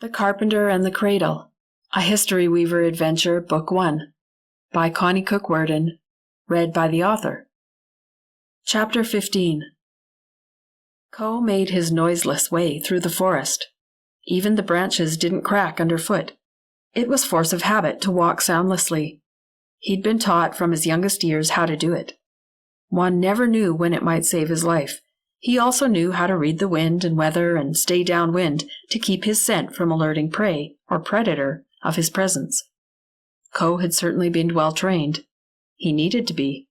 The Carpenter and the Cradle, A History Weaver Adventure, Book 1, by Connie Worden, read by the author. Chapter 15. Co made his noiseless way through the forest. Even the branches didn't crack underfoot. It was force of habit to walk soundlessly. He'd been taught from his youngest years how to do it. One never knew when it might save his life. He also knew how to read the wind and weather and stay downwind to keep his scent from alerting prey or predator of his presence. Co had certainly been well trained. He needed to be.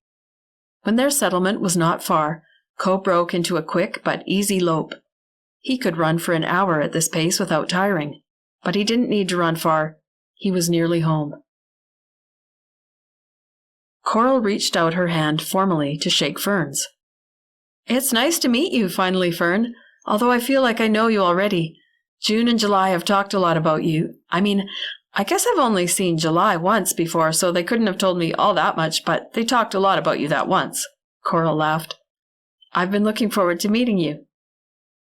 When their settlement was not far, Co broke into a quick but easy lope. He could run for an hour at this pace without tiring, but he didn't need to run far. He was nearly home. Coral reached out her hand formally to shake Fern's. "It's nice to meet you, finally, Fern, although I feel like I know you already. June and July have talked a lot about you. I guess I've only seen July once before, so they couldn't have told me all that much, but they talked a lot about you that once." Coral laughed. "I've been looking forward to meeting you."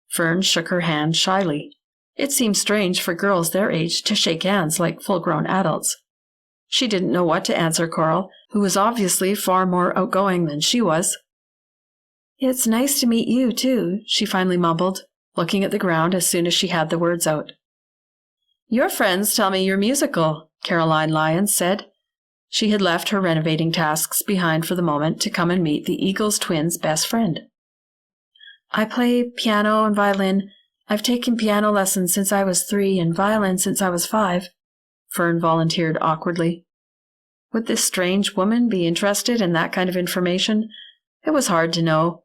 Fern shook her hand shyly. It seemed strange for girls their age to shake hands like full-grown adults. She didn't know what to answer Coral, who was obviously far more outgoing than she was. "It's nice to meet you, too," she finally mumbled, looking at the ground as soon as she had the words out. "Your friends tell me you're musical," Caroline Lyons said. She had left her renovating tasks behind for the moment to come and meet the Eagles twins' best friend. "I play piano and violin. I've taken piano lessons since I was 3 and violin since I was 5, Fern volunteered awkwardly. Would this strange woman be interested in that kind of information? It was hard to know.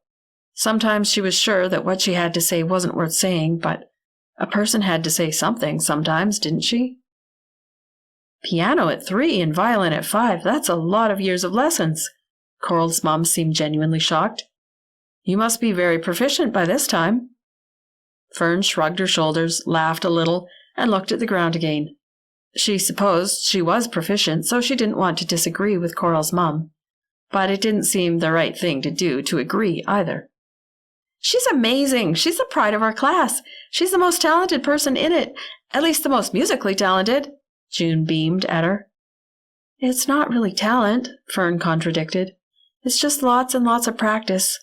Sometimes she was sure that what she had to say wasn't worth saying, but a person had to say something sometimes, didn't she? "Piano at 3 and violin at 5, that's a lot of years of lessons." Coral's mom seemed genuinely shocked. "You must be very proficient by this time." Fern shrugged her shoulders, laughed a little, and looked at the ground again. She supposed she was proficient, so she didn't want to disagree with Coral's mom. But it didn't seem the right thing to do to agree either. "She's amazing. She's the pride of our class. She's the most talented person in it, at least the most musically talented," June beamed at her. "It's not really talent," Fern contradicted. "It's just lots and lots of practice.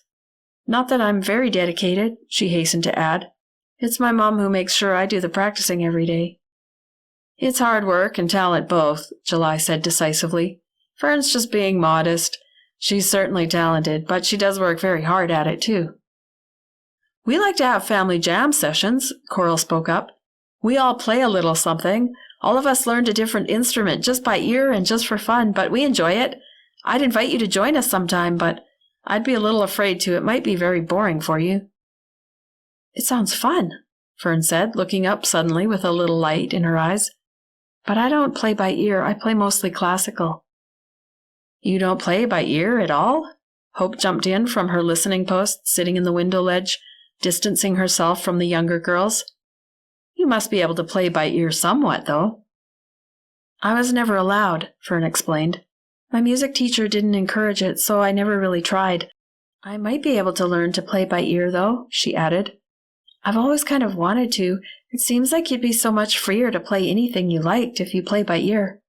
Not that I'm very dedicated," she hastened to add. "It's my mom who makes sure I do the practicing every day." "It's hard work and talent both," July said decisively. "Fern's just being modest. She's certainly talented, but she does work very hard at it, too." "We like to have family jam sessions," Coral spoke up. "We all play a little something. All of us learned a different instrument just by ear and just for fun, but we enjoy it. I'd invite you to join us sometime, but I'd be a little afraid to. It might be very boring for you." "It sounds fun," Fern said, looking up suddenly with a little light in her eyes. "But I don't play by ear. I play mostly classical." "You don't play by ear at all?" Hope jumped in from her listening post, sitting in the window ledge, distancing herself from the younger girls. "You must be able to play by ear somewhat, though." "I was never allowed," Fern explained. "My music teacher didn't encourage it, so I never really tried. I might be able to learn to play by ear, though," she added. "I've always kind of wanted to. It seems like you'd be so much freer to play anything you liked if you play by ear."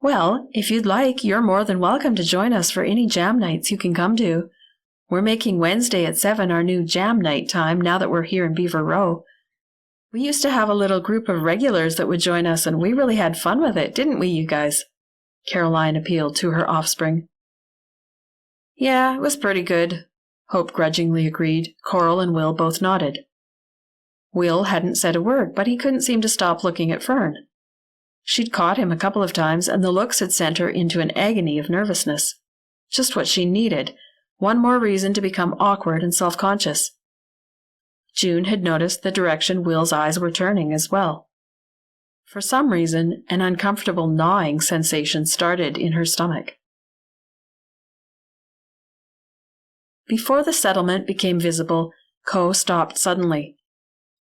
"Well, if you'd like, you're more than welcome to join us for any jam nights you can come to. We're making Wednesday at 7 our new jam night time now that we're here in Beaver Row. We used to have a little group of regulars that would join us, and we really had fun with it, didn't we, you guys?" Caroline appealed to her offspring. "Yeah, it was pretty good," Hope grudgingly agreed. Coral and Will both nodded. Will hadn't said a word, but he couldn't seem to stop looking at Fern. She'd caught him a couple of times, and the looks had sent her into an agony of nervousness. Just what she needed. One more reason to become awkward and self-conscious. June had noticed the direction Will's eyes were turning as well. For some reason, an uncomfortable gnawing sensation started in her stomach. Before the settlement became visible, Co stopped suddenly.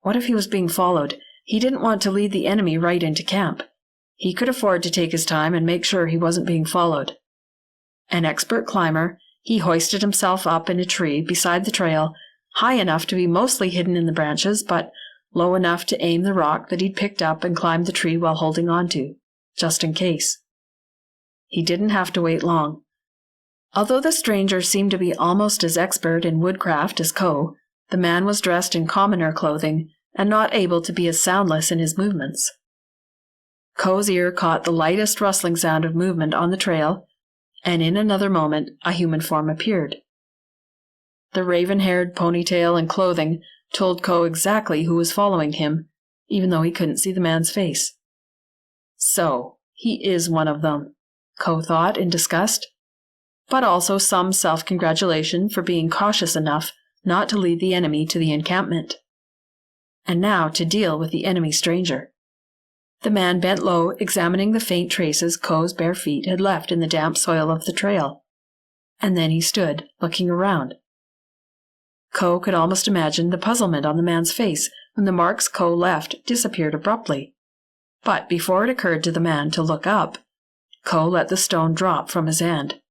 What if he was being followed? He didn't want to lead the enemy right into camp. He could afford to take his time and make sure he wasn't being followed. An expert climber, he hoisted himself up in a tree beside the trail, high enough to be mostly hidden in the branches, but low enough to aim the rock that he'd picked up and climbed the tree while holding on to, just in case. He didn't have to wait long. Although the stranger seemed to be almost as expert in woodcraft as Ko, the man was dressed in commoner clothing and not able to be as soundless in his movements. Ko's ear caught the lightest rustling sound of movement on the trail, and in another moment a human form appeared. The raven-haired ponytail and clothing told Ko exactly who was following him, even though he couldn't see the man's face. So, he is one of them, Ko thought in disgust, but also some self-congratulation for being cautious enough not to lead the enemy to the encampment. And now to deal with the enemy stranger. The man bent low, examining the faint traces Ko's bare feet had left in the damp soil of the trail. And then he stood, looking around. Ko could almost imagine the puzzlement on the man's face when the marks Ko left disappeared abruptly. But before it occurred to the man to look up, Ko let the stone drop from his hand.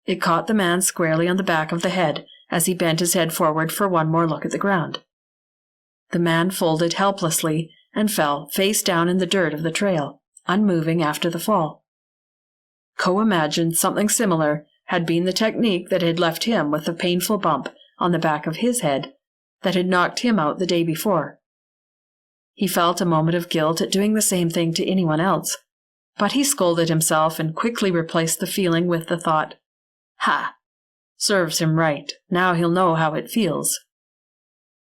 It caught the man squarely on the back of the head as he bent his head forward for one more look at the ground. The man folded helplessly and fell face down in the dirt of the trail, unmoving after the fall. Ko imagined something similar had been the technique that had left him with the painful bump on the back of his head that had knocked him out the day before. He felt a moment of guilt at doing the same thing to anyone else, but he scolded himself and quickly replaced the feeling with the thought, "Ha! Serves him right. Now he'll know how it feels."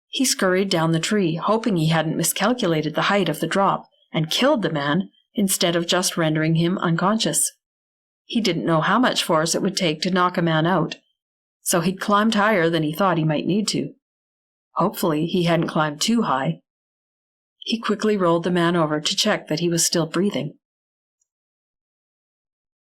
He scurried down the tree, hoping he hadn't miscalculated the height of the drop and killed the man instead of just rendering him unconscious. He didn't know how much force it would take to knock a man out, so he'd climbed higher than he thought he might need to. Hopefully he hadn't climbed too high. He quickly rolled the man over to check that he was still breathing.